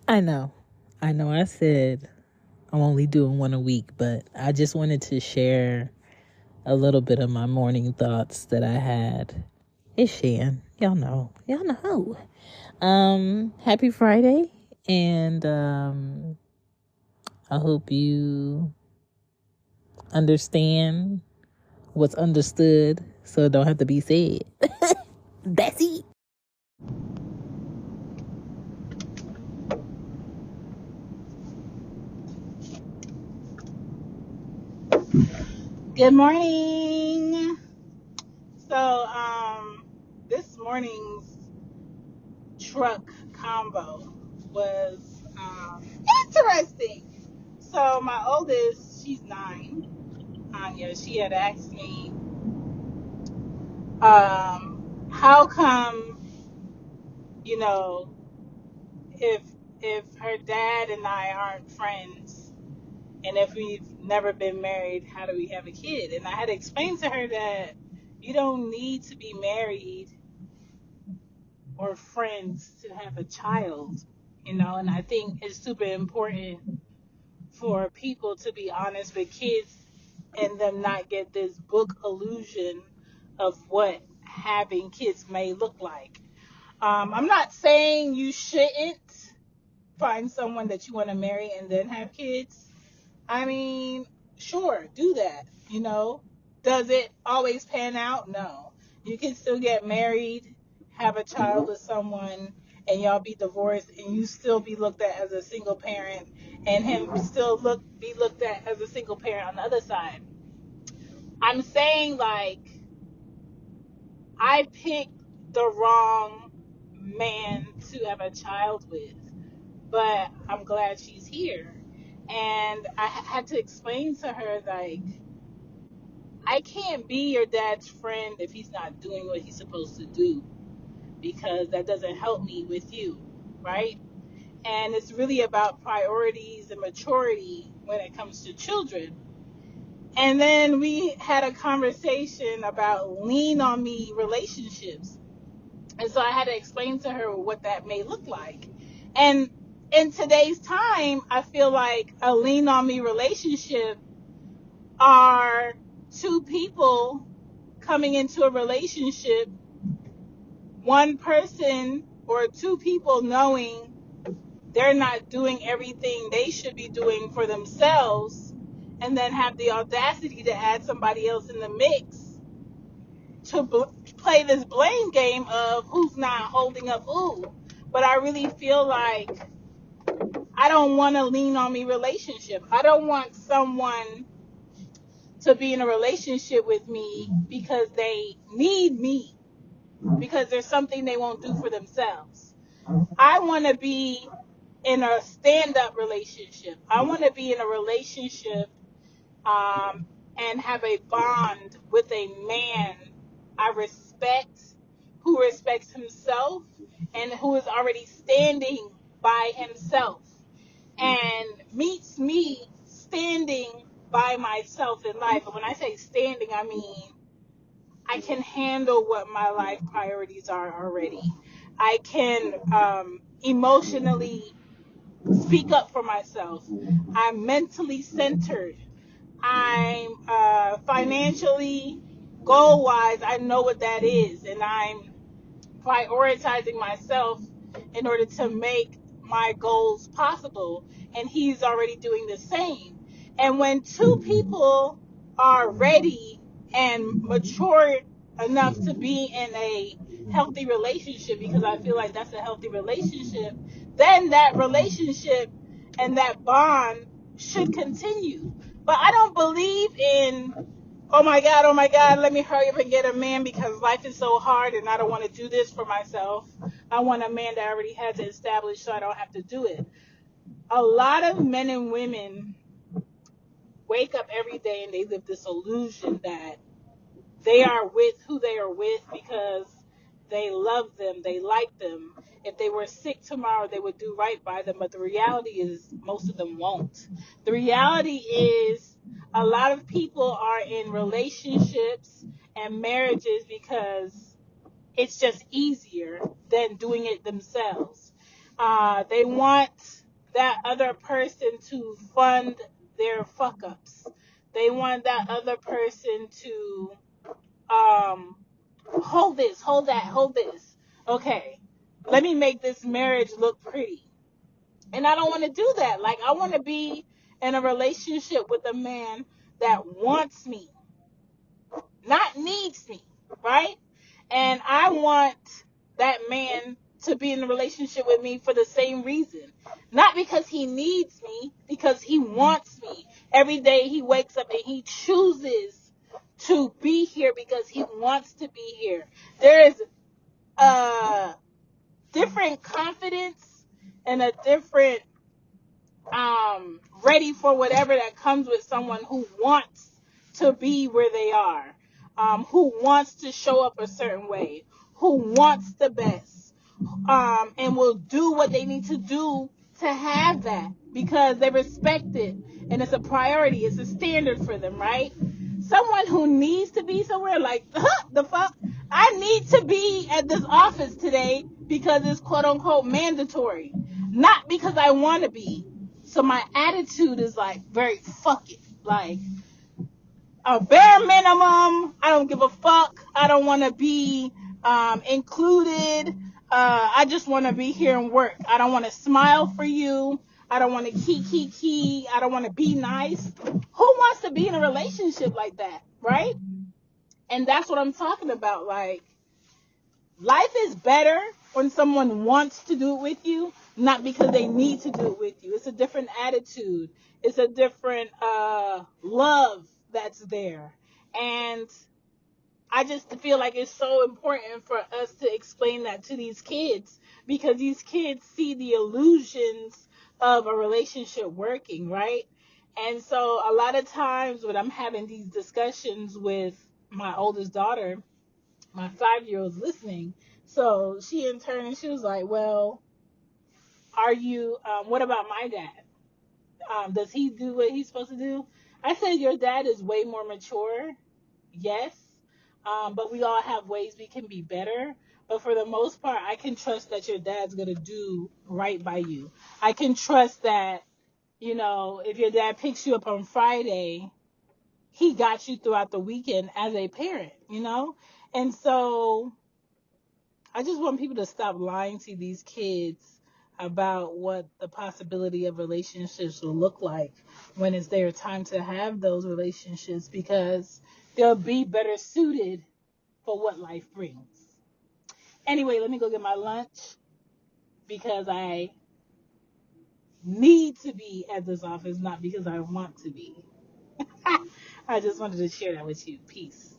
I know. I said I'm only doing one a week, but I just wanted to share a little bit of my morning thoughts that I had. It's Shan. Y'all know. Y'all know. Happy Friday. And I hope you understand what's understood so it don't have to be said. That's it. Good morning. So, this morning's truck combo was interesting. So, my oldest, she's 9, Anya, she had asked me, how come, you know, if her dad and I aren't friends, and if we've never been married, how do we have a kid? And I had explained to her that you don't need to be married or friends to have a child, and I think it's super important for people to be honest with kids and them not get this book illusion of what having kids may look like. I'm not saying you shouldn't find someone that you want to marry and then have kids. I mean, sure, do that. Does it always pan out? No. You can still get married, have a child with someone, and y'all be divorced, and you still be looked at as a single parent, and him still be looked at as a single parent on the other side. I'm saying, like, I picked the wrong man to have a child with, but I'm glad she's here. And I had to explain to her, like, I can't be your dad's friend if he's not doing what he's supposed to do, because that doesn't help me with you, right? And it's really about priorities and maturity when it comes to children. And then we had a conversation about lean on me relationships. And so I had to explain to her what that may look like. And in today's time, I feel like a lean on me relationship are two people coming into a relationship, one person or two people knowing they're not doing everything they should be doing for themselves, and then have the audacity to add somebody else in the mix to play this blame game of who's not holding up who. But I really feel like I don't want a lean on me relationship. I don't want someone to be in a relationship with me because they need me, because there's something they won't do for themselves. I want to be in a stand-up relationship. I want to be in a relationship and have a bond with a man I respect, who respects himself, and who is already standing by himself, and meets me standing by myself in life. And when I say standing, I mean I can handle what my life priorities are already. I can emotionally speak up for myself. I'm mentally centered. I'm financially, goal wise, I know what that is. And I'm prioritizing myself in order to make my goals possible. And he's already doing the same. And when two people are ready and mature enough to be in a healthy relationship, because I feel like that's a healthy relationship, then that relationship and that bond should continue. But I don't believe in, oh my God, let me hurry up and get a man because life is so hard and I don't want to do this for myself. I want a man that already has it established so I don't have to do it. A lot of men and women wake up every day and they live this illusion that they are with who they are with because they love them, they like them. If they were sick tomorrow, they would do right by them. But the reality is, most of them won't. The reality is, a lot of people are in relationships and marriages because it's just easier than doing it themselves. They want that other person to fund their fuck ups. They want that other person to hold this, hold that, hold this. Okay, let me make this marriage look pretty. And I don't want to do that. Like, I want to be in a relationship with a man that wants me, not needs me, right? And I want that man to be in a relationship with me for the same reason. Not because he needs me, because he wants me. Every day he wakes up and he chooses to be here because he wants to be here. There is a different confidence and a different ready for whatever that comes with someone who wants to be where they are, who wants to show up a certain way, who wants the best, and will do what they need to do to have that because they respect it and it's a priority, it's a standard for them, right? Someone who needs to be somewhere, like, the fuck? I need to be at this office today because it's quote unquote mandatory, not because I want to be. So my attitude is like very fuck it. Like, a bare minimum. I don't give a fuck. I don't want to be included. I just want to be here and work. I don't want to smile for you. I don't want to key. I don't want to be nice. Who wants to be in a relationship like that, right? And that's what I'm talking about. Like, life is better when someone wants to do it with you, not because they need to do it with you. It's a different attitude. It's a different love that's there. And I just feel like it's so important for us to explain that to these kids because these kids see the illusions of a relationship working, right? And so a lot of times when I'm having these discussions with my oldest daughter, my 5-year-old's listening. So she in turn, she was like, well, are you, what about my dad? Does he do what he's supposed to do? I said, your dad is way more mature. Yes. But we all have ways we can be better. But for the most part, I can trust that your dad's going to do right by you. I can trust that, if your dad picks you up on Friday, he got you throughout the weekend as a parent. And so I just want people to stop lying to these kids about what the possibility of relationships will look like when it's their time to have those relationships because they'll be better suited for what life brings. Anyway, let me go get my lunch because I need to be at this office, not because I want to be. I just wanted to share that with you. Peace.